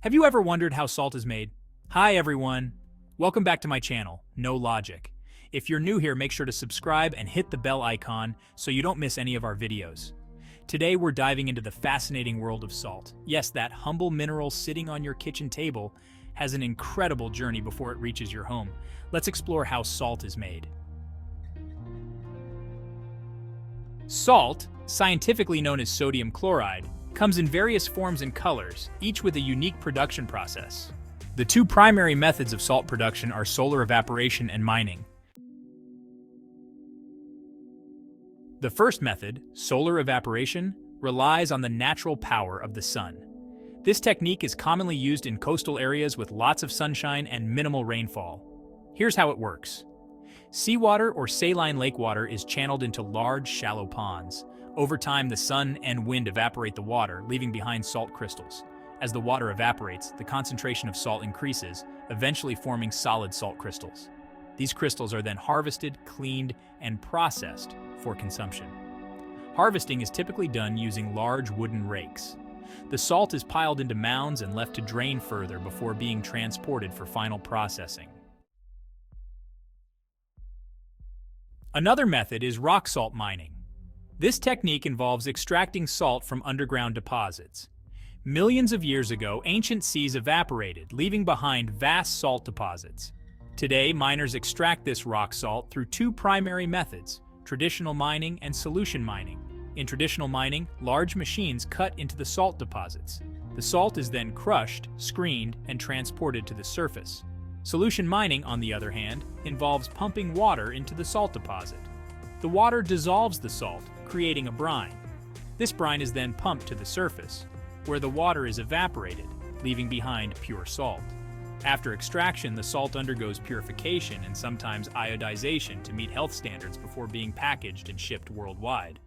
Have you ever wondered how salt is made? Hi everyone! Welcome back to my channel, No Logic. If you're new here, make sure to subscribe and hit the bell icon so you don't miss any of our videos. Today we're diving into the fascinating world of salt. Yes, that humble mineral sitting on your kitchen table has an incredible journey before it reaches your home. Let's explore how salt is made. Salt, scientifically known as sodium chloride, comes in various forms and colors, each with a unique production process. The two primary methods of salt production are solar evaporation and mining. The first method, solar evaporation, relies on the natural power of the sun. This technique is commonly used in coastal areas with lots of sunshine and minimal rainfall. Here's how it works. Seawater or saline lake water is channeled into large, shallow ponds. Over time, the sun and wind evaporate the water, leaving behind salt crystals. As the water evaporates, the concentration of salt increases, eventually forming solid salt crystals. These crystals are then harvested, cleaned, and processed for consumption. Harvesting is typically done using large wooden rakes. The salt is piled into mounds and left to drain further before being transported for final processing. Another method is rock salt mining. This technique involves extracting salt from underground deposits. Millions of years ago, ancient seas evaporated, leaving behind vast salt deposits. Today, miners extract this rock salt through two primary methods: traditional mining and solution mining. In traditional mining, large machines cut into the salt deposits. The salt is then crushed, screened, and transported to the surface. Solution mining, on the other hand, involves pumping water into the salt deposit. The water dissolves the salt, creating a brine. This brine is then pumped to the surface, where the water is evaporated, leaving behind pure salt. After extraction, the salt undergoes purification and sometimes iodization to meet health standards before being packaged and shipped worldwide.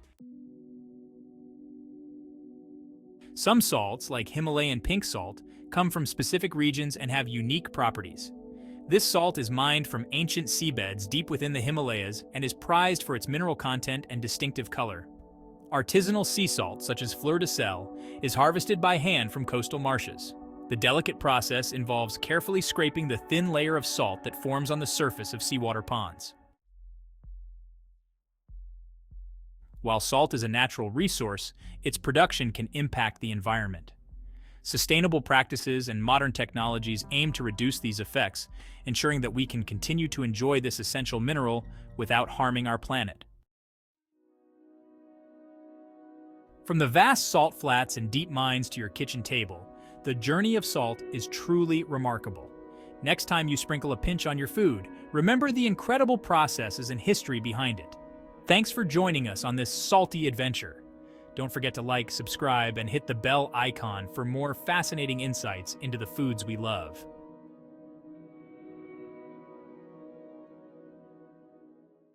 Some salts, like Himalayan pink salt, come from specific regions and have unique properties. This salt is mined from ancient seabeds deep within the Himalayas and is prized for its mineral content and distinctive color. Artisanal sea salt, such as fleur de sel, is harvested by hand from coastal marshes. The delicate process involves carefully scraping the thin layer of salt that forms on the surface of seawater ponds. While salt is a natural resource, its production can impact the environment. Sustainable practices and modern technologies aim to reduce these effects, ensuring that we can continue to enjoy this essential mineral without harming our planet. From the vast salt flats and deep mines to your kitchen table, the journey of salt is truly remarkable. Next time you sprinkle a pinch on your food, remember the incredible processes and history behind it. Thanks for joining us on this salty adventure. Don't forget to like, subscribe, and hit the bell icon for more fascinating insights into the foods we love.